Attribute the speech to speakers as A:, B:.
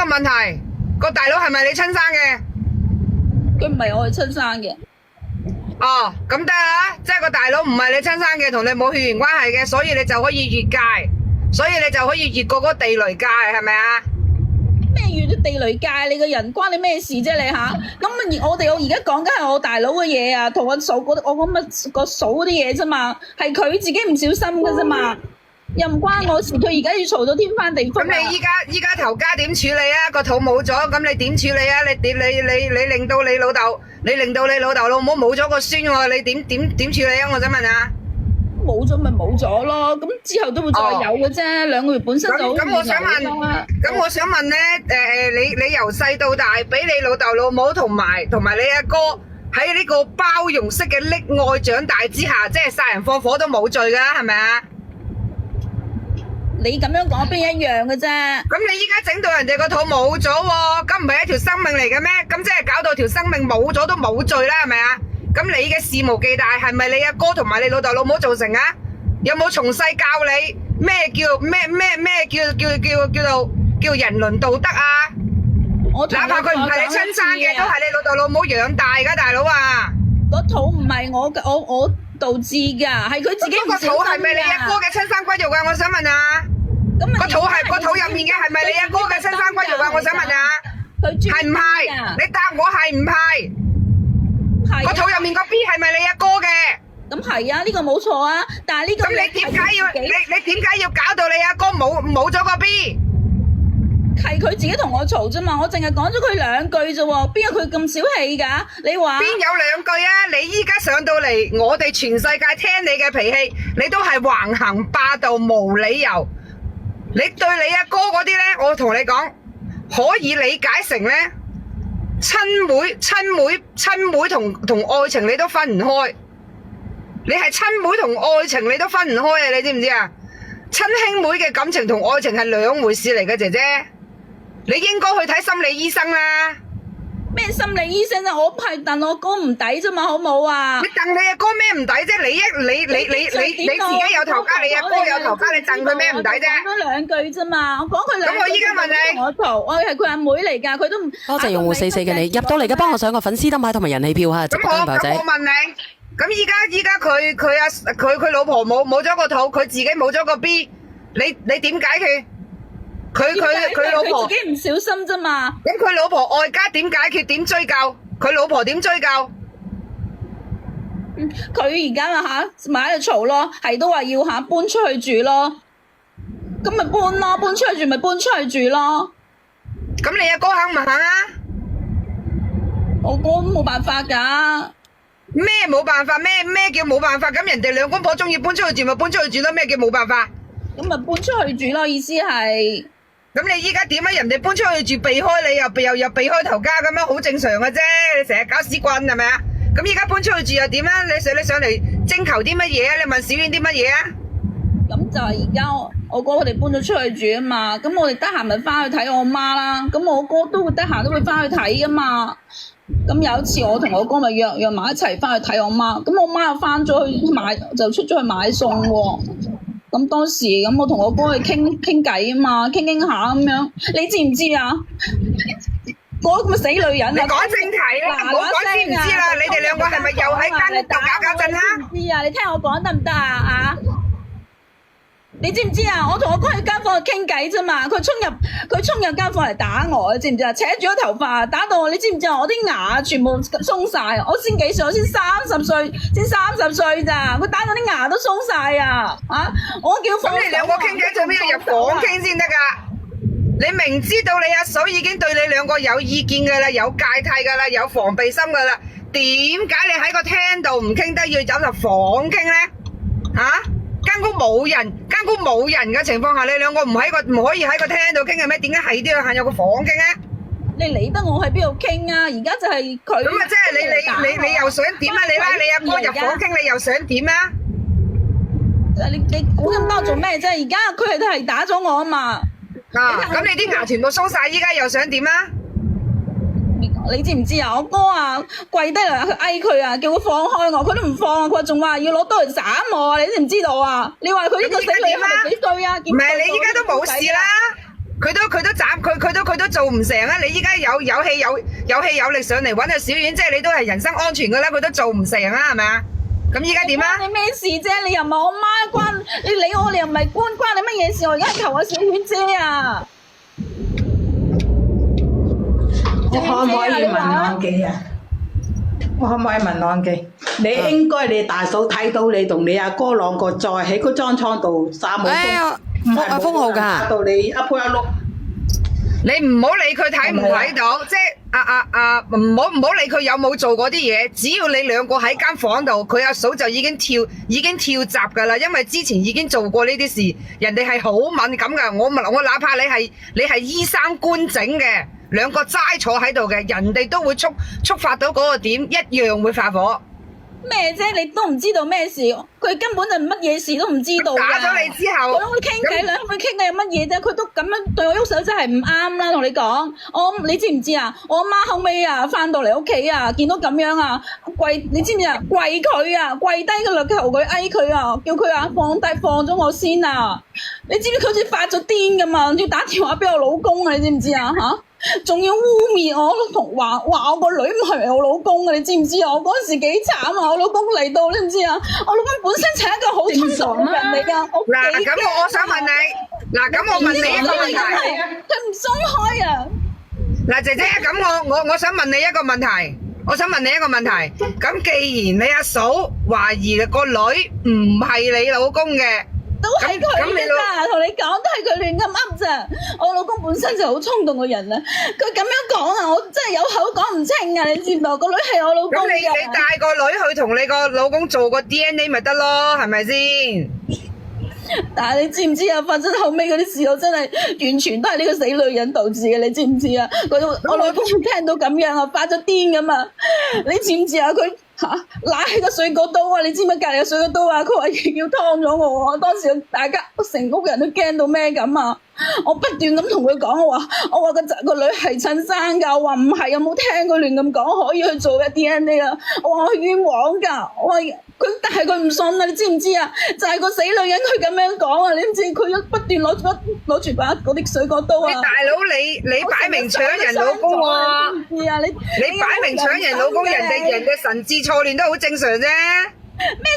A: 問題，個大佬係咪你親生嘅？
B: 佢唔係我係親生嘅。
A: 哦，咁得啦，即係個大佬唔係你親生嘅，同你冇血緣關係嘅，所以你就可以越界，所以你就可以越過嗰個地雷界，係咪啊？
B: 咩越咗地雷界？你個人關你咩事啫？你吓咁我而家講緊係我大佬嘅嘢啊，同我嫂我咁乜個嫂嗰啲嘢啫嘛，係佢自己唔小心嘅啫嘛，又唔關我事。佢而家要嘈到天翻地覆啊。
A: 咁你依家頭家點處理啊？個肚冇咗，咁你點處理啊？你令到你老豆老母冇咗個孫喎，你點處理啊？我想問下。
B: 冇咗咪冇咗咯，咁之後都會再有嘅啫。2個月本身就好
A: 咁我想問咧，你由細到大，俾你老豆老母同埋你阿哥喺呢個包容式嘅溺愛長大之下，即係殺人放火都冇罪噶，係咪啊？
B: 你咁樣講邊一樣嘅啫？
A: 咁你依家整到人哋個肚冇咗喎，咁唔係一條生命嚟嘅咩？咁即係搞到條生命冇咗都冇罪啦，係咪啊？咁你嘅肆無忌憚係咪你阿哥同埋你老豆老母造成啊？有冇從細教你咩叫做人倫道德啊？哪怕佢唔係你親生嘅，都係你老豆老母養大噶，大佬啊！
B: 個肚唔係我導致噶，係佢自己唔小心噶。
A: 個肚係咪你阿哥嘅親生骨肉啊？我想問啊！個肚入面嘅係咪你阿哥嘅親生骨肉啊？我想問啊！係唔係？你答我係唔係？個肚入面個 B 係咪你阿哥嘅？
B: 咁係啊，呢個冇錯啊，但係呢個
A: 咁你點解要搞到你阿哥冇咗個 B？
B: 係佢自己同我嘈啫嘛，我淨係講咗佢2句啫喎，邊有佢咁小氣噶？你話
A: 邊有2句啊？你依家上到嚟，我哋全世界聽你嘅脾氣，你都係橫行霸道無理由。你對你阿哥嗰啲呢，我同你講，可以理解成呢。親妹同愛情你都分唔開，你係親妹同愛情你都分唔開啊！你知唔知啊？親兄妹嘅感情同愛情係2回事嚟嘅，姐姐，你應該去睇心理醫生啦。
B: 咩心理醫生啊？我係戥我哥唔抵啫嘛，好冇啊？
A: 你戥你阿哥咩唔抵啫？你自己有頭家，你阿哥有頭家，你戥佢咩唔抵啫？
B: 講咗2句啫嘛，我講佢2句。
A: 咁我依家問你，
B: 我嘈，我係佢阿妹嚟噶，佢都唔
C: 多謝用戶44嘅你入到嚟嘅，幫我上個粉絲燈牌同埋人氣票吓。
A: 咁我問你，咁依家佢老婆冇咗個肚，佢自己冇咗個 B， 你點解決？佢老婆
B: 自己唔小心啫嘛。
A: 咁佢老婆外家點解決？點追究？佢老婆點追究？
B: 佢而家咪喺度嘈咯，係都話要搬出去住咯。咁咪搬咯，搬出去住咪搬出去住咯。
A: 咁你阿哥肯唔肯啊？
B: 我哥都冇辦法噶。
A: 咩冇辦法？咩叫冇辦法？咁人哋2公婆中意搬出去住咪搬出去住咯？咩叫冇辦法？
B: 咁咪搬出去住咯，意思係。
A: 咁你依家點啊？人哋搬出去住避開你又避開頭家咁樣，好正常嘅啫。你成日搞屎棍係咪啊？咁依家搬出去住又點啊？你上嚟徵求啲乜嘢啊？你問小婉啲乜嘢啊？
B: 咁就係而家我哥佢哋搬咗出去住啊嘛。咁我哋得閒咪翻去睇我媽啦。咁我哥都會得閒都會翻去睇噶嘛。咁有一次我同我哥咪約埋一齊翻去睇我媽。咁我媽又翻咗去就出咗去買餸喎。咁當時咁我同我哥去傾偈啊嘛，傾下咁樣，你知唔知啊？嗰咁嘅死女人！
A: 你講正題啦，唔好講知唔知啦。你哋2個係咪又喺間屋度搞震啦？
B: 知啊，你聽我講得唔得啊？你知唔知啊？我同我哥喺間房度傾偈啫嘛，佢衝入間房嚟打我，你知唔知啊？扯住咗頭髮，打到我，你知唔知啊？我啲牙全部鬆晒，我先幾歲？我先30歲，先30歲咋？佢打到啲牙都鬆晒啊！我叫放手。咁
A: 你2個傾偈做咩要入房傾先得噶？你明知道你阿嫂已經對你2個有意見噶啦，有芥蒂噶啦，有防備心噶啦，點解你喺個廳度唔傾得，要走入房傾咧？間屋冇人嘅情況下，你2個唔可以喺個廳度傾嘅咩？點解係都要行入個房傾咧？
B: 你理得我喺邊度傾啊？而家就係佢
A: 咁啊！即係你又想點啊？你拉你阿哥入房傾，你又想點啊？
B: 你估咁多做咩啫？而家佢係打咗我啊嘛！
A: 咁你啲牙全部鬆晒，依家又想點啊？
B: 你知唔知啊？我哥跪低嚟，佢嗌佢叫佢放開我，佢都唔放啊！佢仲話要攞刀嚟斬我，你知唔知道啊？你話佢呢個死女係幾歲啊？
A: 唔係你依家都冇事啦，佢都做唔成啊！你依家有氣有力上嚟揾阿小丸，即係你都係人身安全噶啦，佢都做唔成啊，係咪啊？咁依家點啊？
B: 關你咩事啫？你又唔係我媽，關你理我，你又唔係關你乜嘢事？我而家求阿小丸姐啊！
D: 我可唔可以問案記啊？我可唔可以問案記？你應該你大嫂睇到你同你阿哥兩個再喺嗰張倉度耍武功，唔係
C: 封號㗎
D: 打到你一鋪一碌。
A: 你唔好理佢睇唔睇到，即係唔好理佢有冇做嗰啲嘢，只要你兩個喺間房度，佢阿嫂就已經跳閘噶啦，因為之前已經做過呢啲事，人哋係好敏感噶。我哪怕你係醫生官整嘅，兩個齋坐喺度嘅，人哋都會觸發到嗰個點，一樣會發火。
B: 咩啫？你都唔知道咩事，佢根本就乜嘢事都唔知道。
A: 打咗你之後，
B: 佢傾偈兩個傾偈有乜嘢啫？佢都咁樣對我喐手真係唔啱啦！同你講，你知唔知啊？我阿媽後尾啊翻到嚟屋企啊，見到咁樣啊，你知唔知啊？跪佢啊，跪低個落求佢嗌佢啊，叫佢啊放咗我先啊！你知唔知佢好似發咗癲噶嘛？要打電話俾我老公啊！你知唔知啊？吓！仲要污蔑我同話我個女唔係我老公啊！你知唔知啊？我嗰時幾慘啊！我老公嚟到你唔知啊？我老公本身就係一個好衝動嘅人嚟噶。
A: 嗱，咁我想問你，咁我問你一個問題，
B: 佢唔鬆開啊！
A: 嗱，姐姐，咁我想問你一個問題，咁既然你阿嫂懷疑個女唔係你老公嘅。
B: 都係佢嘅咋，同你講都係佢亂咁噏咋。我老公本身就好衝動嘅人啊，佢咁樣講啊，我真係有口講唔清啊！你知唔知？個女係我老公嘅。咁
A: 你帶個女去同你個老公做個 DNA 咪得咯，係咪先？
B: 但係你知唔知啊？發生後尾嗰啲事，我真係完全都係呢個死女人導致嘅，你知唔知啊？我老公聽到咁樣啊，發咗癲咁啊！你知唔知啊？佢拿起個水果刀啊！你知唔知隔籬嘅水果刀啊？佢話要劏咗我啊！當時大家成屋人都驚到咩咁啊！我不斷咁同佢講，我話個女係親生噶，我話唔係，有冇聽佢亂咁講，可以去做嘅 DNA 啊！我話佢冤枉噶，我話但係佢唔信啊！你知唔知啊？就係個死女人佢咁樣講啊！你唔知佢不斷攞住把嗰啲水果刀啊！
A: 大佬你擺明搶人老公喎！
B: 你
A: 擺明搶人老公，人哋神志錯亂都好正常啫。
B: 咩？